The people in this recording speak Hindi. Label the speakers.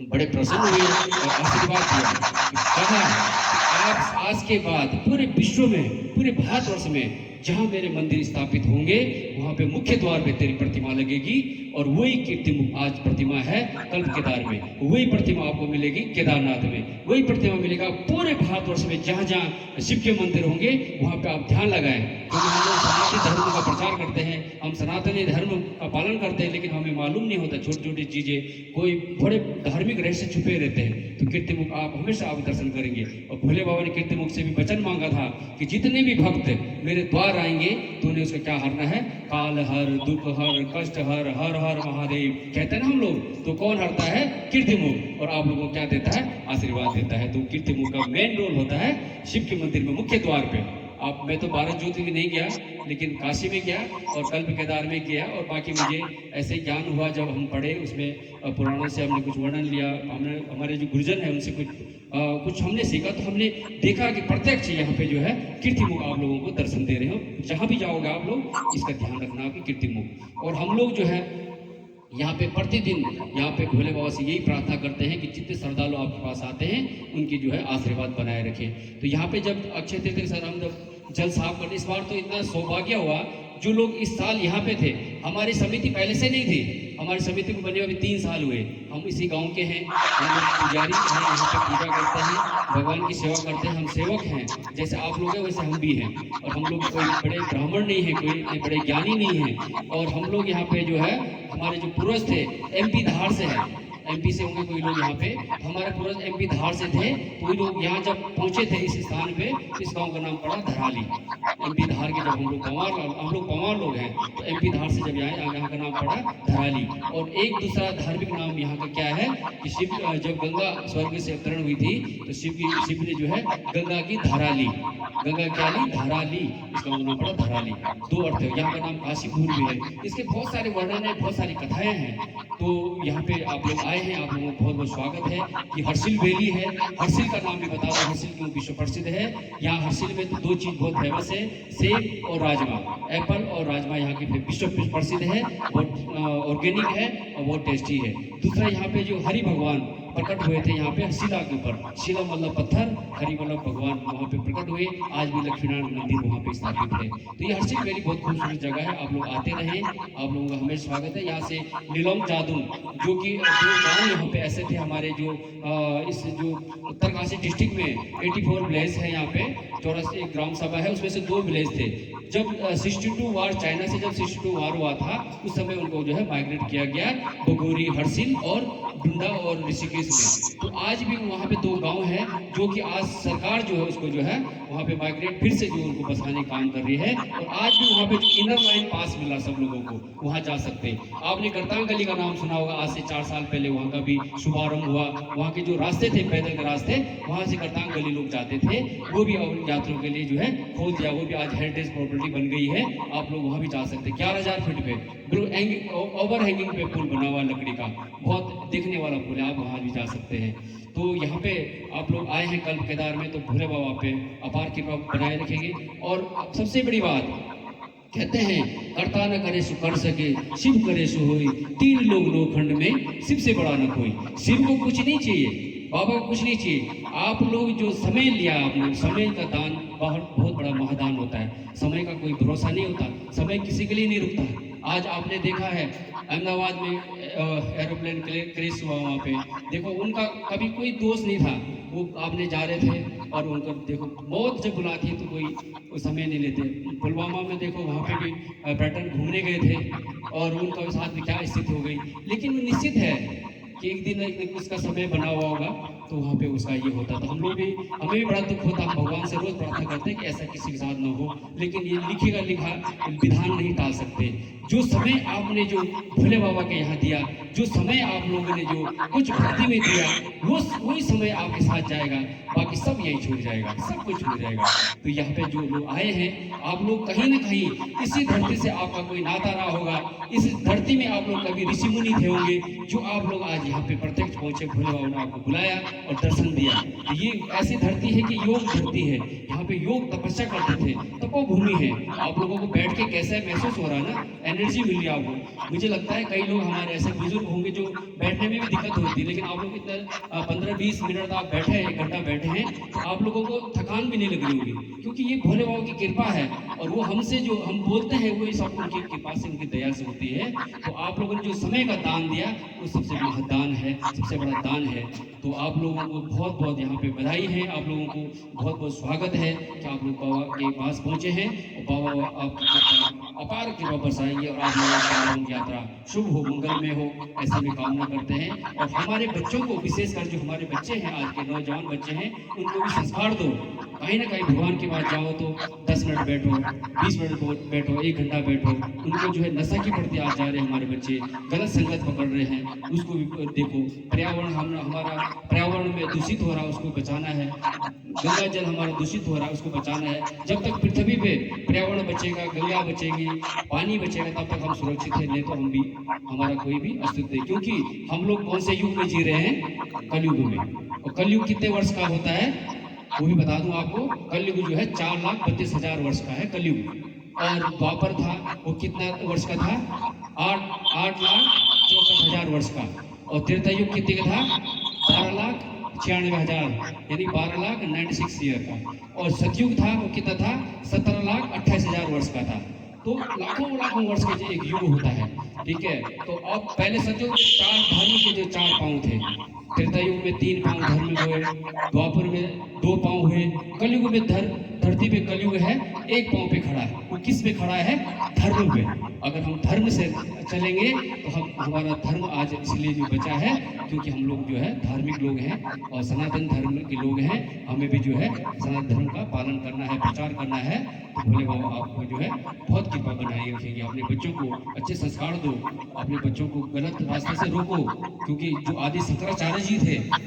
Speaker 1: बड़े प्रसन्न हुए और आशीर्वाद दिया कि कहा कि आप आज के बाद पूरे विश्व में, पूरे भारतवर्ष में जहाँ मेरे मंदिर स्थापित होंगे वहाँ पे मुख्य द्वार पे तेरी प्रतिमा लगेगी और वही कीर्तिमुख आज प्रतिमा है कल्प केदार में, वही प्रतिमा आपको मिलेगी केदारनाथ में, वही प्रतिमा मिलेगा पूरे भारतवर्ष में जहाँ जहाँ शिव के मंदिर होंगे वहाँ पे आप ध्यान लगाएं। क्योंकि हम लोग सनातनी धर्म का प्रचार करते हैं, हम सनातनी धर्म का पालन करते हैं, लेकिन हमें मालूम नहीं होता छोटी छोटी चीजें, कोई बड़े धार्मिक रहस्य छुपे रहते हैं। तो कीर्तिमुख आप हमेशा आप दर्शन करेंगे। और भोले बाबा ने कीर्तिमुख से भी वचन मांगा था कि जितने भी भक्त मेरे द्वार आएंगे तो उन्हें उसका क्या हरना है, काल हर, दुख हर, कष्ट हर, हर हर महादेव कहते हैं ना हम लोग। तो कौन हरता है? कीर्तिमुख। और आप लोगों को क्या देता है? आशीर्वाद देता है। तो कीर्तिमुख का मेन रोल होता है शिव के मंदिर में मुख्य द्वार पे। आप मैं तो 12 ज्योतिर्लिंग नहीं गया, लेकिन काशी में गया और कल्प केदार में गया। और बाकी मुझे ऐसे ज्ञान हुआ जब हम पढ़े उसमें पुराणों से हमने कुछ वर्णन लिया, हमने हमारे जो गुरुजन है उनसे कुछ हमने सीखा, तो हमने देखा कि प्रत्यक्ष यहाँ पे जो है कीर्तिमुख आप लोगों को दर्शन दे रहे हो। जहाँ भी जाओगे आप लोग इसका ध्यान रखना कि कीर्तिमुख। और हम लोग जो है यहाँ पे प्रतिदिन यहाँ पे भोले बाबा से यही प्रार्थना करते हैं कि जितने श्रद्धालु आपके पास आते हैं उनकी जो है आशीर्वाद बनाए रखें। तो यहाँ पे जब अक्षय तृतीया के साथ हम जब जल साफ करते, इस बार तो इतना सौभाग्य हुआ जो लोग इस साल यहाँ पे थे। हमारी समिति पहले से नहीं थी, हमारी समिति को बने हुए 3 साल हुए। हम इसी गांव के हैं, हम लोग पुजारी हैं, यहाँ पे पूजा करते हैं, भगवान की सेवा करते हैं, हम सेवक हैं। जैसे आप लोग हैं वैसे हम भी हैं। और हम लोग कोई बड़े ब्राह्मण नहीं है, कोई बड़े ज्ञानी नहीं है। और हम लोग यहाँ पे जो है हमारे जो पूर्वज थे एमपी धार से है, एमपी से होंगे कोई लोग यहाँ पे, हमारे पूर्वज एमपी धार से थे। कोई लोग यहाँ जब पहुंचे थे इस स्थान पे, इस गांव का नाम पड़ा धराली। एमपी धार के जब हम लोग पवार लोग हैं, तो एमपी धार से जब यहाँ का नाम पड़ा धराली। और एक दूसरा धार्मिक नाम यहाँ का क्या है कि शिव जब गंगा स्वर्ग से अवतरण हुई थी तो शिव ने जो है गंगा की धाराली, गंगा क्या ली? धाराली, इसका नाम पड़ा धराली। 2 अर्थ है। यहाँ का नाम काशीपुर भी है। इसके बहुत सारे वर्णन है, बहुत सारी कथाएं हैं। तो यहाँ पे आप लोग आए हैं, आप लोगों को बहुत बहुत स्वागत है। कि हर्षिल वैली है, हर्षिल का नाम भी बता दो, हर्षिल क्यों विश्व प्रसिद्ध है। यहाँ हर्षिल में तो 2 चीज बहुत फेमस है, सेब और राजमा, एप्पल और राजमा यहाँ की विश्व प्रसिद्ध है, बहुत ऑर्गेनिक है और बहुत टेस्टी है। दूसरा यहाँ पे जो हरि भगवान प्रकट हुए थे यहाँ पे शिला के ऊपर, शिला मतलब पत्थर, हरि मतलब भगवान वहाँ पे प्रकट हुए। आज भी लक्ष्मीनारायण मंदिर वहाँ पे स्थापित है। तो ये हर्षिल वैली बहुत खूबसूरत जगह है, आप लोग आते रहे, आप लोगों का हमेशा स्वागत है। यहाँ से नीलम जादून जो कि 2 गाँव यहाँ पे ऐसे थे हमारे जो इस जो उत्तरकाशी डिस्ट्रिक्ट में 84 विलेज है यहाँ पे, 84 एक ग्राम सभा है, उसमें से 2 विलेज थे। जब 62 वार चाइना से जब 62 वार हुआ था उस समय उनको जो है माइग्रेट किया गया बगोरी, हर्षिल और डुंडा और ऋषिकेश में। तो आज भी वहाँ पे 2 गांव हैं जो कि आज सरकार जो है उसको जो है वहाँ पे माइग्रेट फिर से जो उनको बसाने का काम कर रही है। और आज भी वहाँ पे इनर लाइन पास मिला सब लोगों को, वहाँ जा सकते हैं। आपने करतांग गली का नाम सुना होगा, आज से 4 साल पहले वहाँ का भी शुभारंभ हुआ। वहाँ के जो रास्ते थे, पैदल के रास्ते, वहाँ से करतांग गली लोग जाते थे, वो भी यात्रियों के लिए जो है खोल दिया, वो भी आज हेरिटेज प्रॉपर्टी बन गई है। आप लोग वहाँ भी जा सकते हैं। 11,000 फीट पे ओवर हैंगिंग पे पुल बना हुआ लकड़ी का, बहुत देखने वाला पुल है, आप वहाँ भी जा सकते हैं। तो यहाँ पे आप लोग आए हैं कल्प केदार में, तो भोले बाबा पे अपार कृपा बनाए रखेंगे। और सबसे बड़ी बात कहते हैं, करता न करे सो कर सके, शिव करे सो होई, 3 लोग लोखंड में, शिव से बड़ा न कोई। शिव को कुछ नहीं चाहिए, बाबा को कुछ नहीं चाहिए। आप लोग जो समय लिया, आपने समय का दान बहुत बड़ा महादान होता है। समय का कोई भरोसा नहीं होता, समय किसी के लिए नहीं रुकता। आज आपने देखा है अहमदाबाद में एरोप्लेन क्रैश हुआ, वहाँ पे देखो उनका कभी कोई दोष नहीं था, वो आपने जा रहे थे और उनका देखो मौत जब बुलाती है तो कोई समय नहीं लेते। पुलवामा में देखो वहाँ पे भी पर्यटन घूमने गए थे और उनका साथ में क्या स्थिति हो गई। लेकिन निश्चित है कि एक दिन उसका समय बना हुआ होगा तो वहाँ पे उसका ये होता। तो हम लोग भी, हमें भी बड़ा दुख होता, हम भगवान से रोज प्रार्थना करते हैं कि ऐसा किसी के साथ ना हो। लेकिन ये लिखेगा लिखा विधान नहीं टाल सकते। जो समय आपने जो भोले बाबा के यहाँ दिया, जो समय आप लोगों ने जो कुछ भक्ति में दिया, वही समय आपके साथ जाएगा, बाकी सब यही छूट जाएगा, सब कुछ छूट जाएगा। तो यहाँ पे जो लोग आए हैं, आप लोग कहीं ना कहीं इसी धरती से आपका कोई नाता रहा होगा, इस धरती में आप लोग कभी ऋषि मुनि थे होंगे, जो आप लोग आज यहाँ पे प्रत्यक्ष पहुंचे, भोले बाबा ने आपको बुलाया और दर्शन दिया। तो ये ऐसी धरती है कि योग धरती है, यहाँ पे योग तपस्या करते थे, तपोभूमि है। आप लोगों को बैठ के कैसा महसूस हो रहा है ना, एनर्जी मिल रही है आपको। मुझे लगता है कई लोग हमारे ऐसे बुजुर्ग होंगे जो बैठने में भी दिक्कत होती है, लेकिन आप लोग इतना 15-20 मिनट आप बैठे हैं, 1 घंटा बैठे हैं, तो आप लोगों को थकान भी नहीं लग रही होगी, क्योंकि ये भोले बाबा की कृपा है। और वो हमसे जो हम बोलते हैं वो सब उनकी कृपा से, उनकी दया से होती है। तो आप लोगों ने जो समय का दान दिया वो सबसे महादान है, सबसे बड़ा दान है। तो आप लोगों को बहुत बहुत यहाँ पे बधाई है, आप लोगों को बहुत बहुत स्वागत है कि आप लोग बाबा के पास पहुँचे हैं और बाबा आपकी कृपा अपार कृपा बरसाएंगे और आप लोगों की यात्रा शुभ हो, मंगलमय हो, ऐसे में कामना करते हैं। और हमारे बच्चों को, विशेषकर जो हमारे बच्चे हैं, आज के नौजवान बच्चे हैं, उनको भी संस्कार दो। कहीं ना कहीं भगवान के पास जाओ तो 10 मिनट बैठो, 20 मिनट बैठो, 1 घंटा बैठो। उनको जो है नशा की प्रति आज जा रहे हैं हमारे बच्चे, गलत संगत पकड़ रहे हैं, उसको भी देखो। पर्यावरण हमारा पर्यावरण में दूषित हो रहा है, उसको बचाना है। गंगा जल हमारा दूषित हो रहा है, उसको बचाना है। जब तक पृथ्वी पे पर्यावरण बचेगा, गंगा बचेगी, पानी बचेगा, तब तक हम सुरक्षित हैं, नहीं तो हम भी, हमारा कोई भी अस्तित्व नहीं। क्योंकि हम लोग कौन से युग में जी रहे हैं? कलयुग में। और कलयुग कितने वर्ष का होता है वो भी बता दूं आपको। कलयुग जो है 4,32,000 वर्ष का है कलयुग। और द्वापर था वो कितना वर्ष का था? 8,64,000 वर्ष का। और त्रेता युग कितने का था? 12,96,000, यानी 12,96 ईयर का। और सतयुग था वो कितना था? 17,28,000 वर्ष का था। तो लाखों लाखों वर्ष का जो एक युग होता है, ठीक है। तो अब पहले सतयुग में 4 धर्म के जो 4 पांव थे, त्रेता युग में 3 पांव धर्म हुए, द्वापर में 2 पांव हुए, कलयुग में धरती पे कलयुग है 1 पांव पे खड़ा है। वो किस पे खड़ा है? धर्म पे। अगर हम धर्म से चलेंगे तो हम, हमारा धर्म आज इसलिए जो बचा है क्योंकि हम लोग जो है धार्मिक लोग हैं और सनातन धर्म के लोग हैं। हमें भी जो है सनातन धर्म का पालन करना है, प्रचार करना है। तो भोले बाबा आपको जो है बहुत कृपा बनाए रखेंगे। अपने बच्चों को अच्छे संस्कार दो, अपने बच्चों को गलत रास्ते से रोको, क्योंकि जो आदि शंकराचार्य जी थे